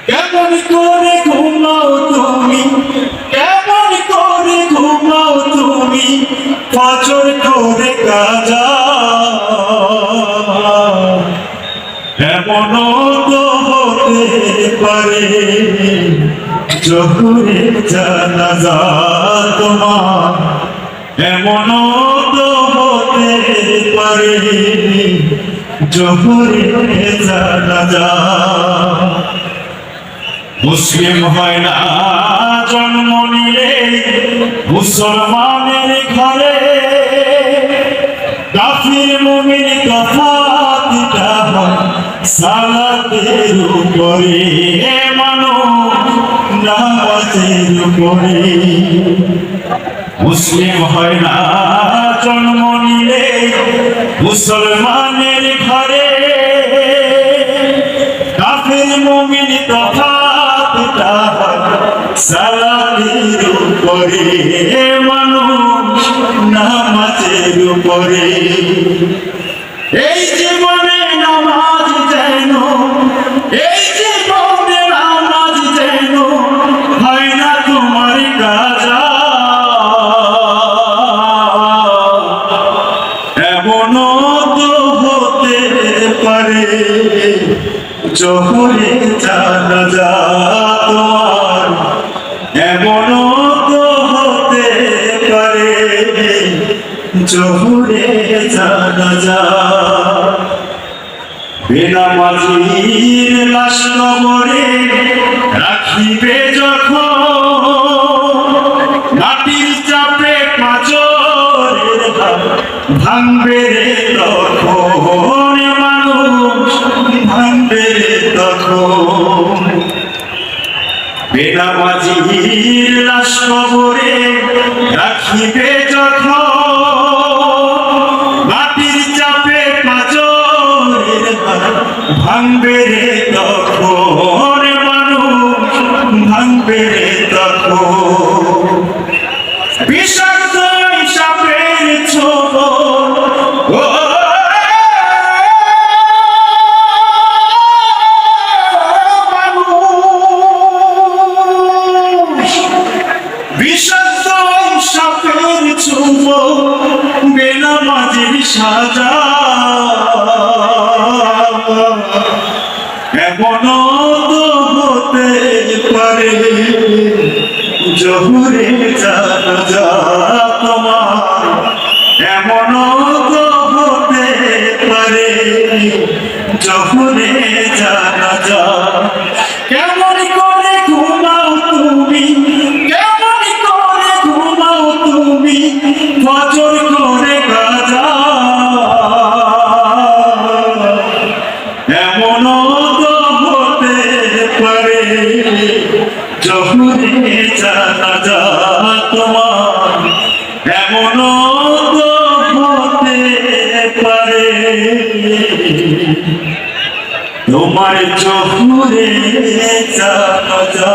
কেমন করে ঘুমাও তুমি, কেমন করে ঘুমাও তুমি, ফজর করে কাজা। এমনও তো হতে পারে জোহরের জানাজা তোমার, এমনও তো হতে পারে জোহরের জানাজা। মুসলিম হয় না জন্ম নিলে মুসলমানের ঘরে, কাফির মুমিন তফাৎটা হয় সালাতের উপরে, মানুষ নামাজের উপরে। মুসলিম হয় না জন্ম নিলে মুসলমানের ঘরে, কাফির মুমিন তফাৎটা হয় সালাতের উপরে, মানুষ নামাজের উপরে। এই জীবনে নামাজ যেন, এই জীবনে নামাজ যেন হয় না তোমার কাজা। এমনও তো হতে পারে জোহরের জানাজা তোমার, এমনও তো হতে পারে জোহরের জানাজা। বেনামাজির লাশ কবরে রাখিবে যখন, মাটির চাপে পাঁজরের ভাঙবে তখন, মানুষ ভাঙবে তখন। বেনামাজির লাশ কবরে রাখিবে যখন, মাটির চাপে পাঁজরের ভাঙবে তখন, মানুষ ভাঙবে তখন। বিষাক্ত সাপের ছোবল, বিষাক্ত সাপের ছোবল বেনামাজির সাজা। এমনও তো হতে পারে জোহরের জানাজা তোমার, এমনও তো হতে পারে জোহরের জানাজা। কেমন করে ঘুমাও তুমি, কেমন করে ঘুমাও তুমি, ফজর করে কাজা। এমনও তো হতে পারে জোহরের জানাজা তোমার, এমনও তো হতে পারে তোমার জোহরের জানাজা।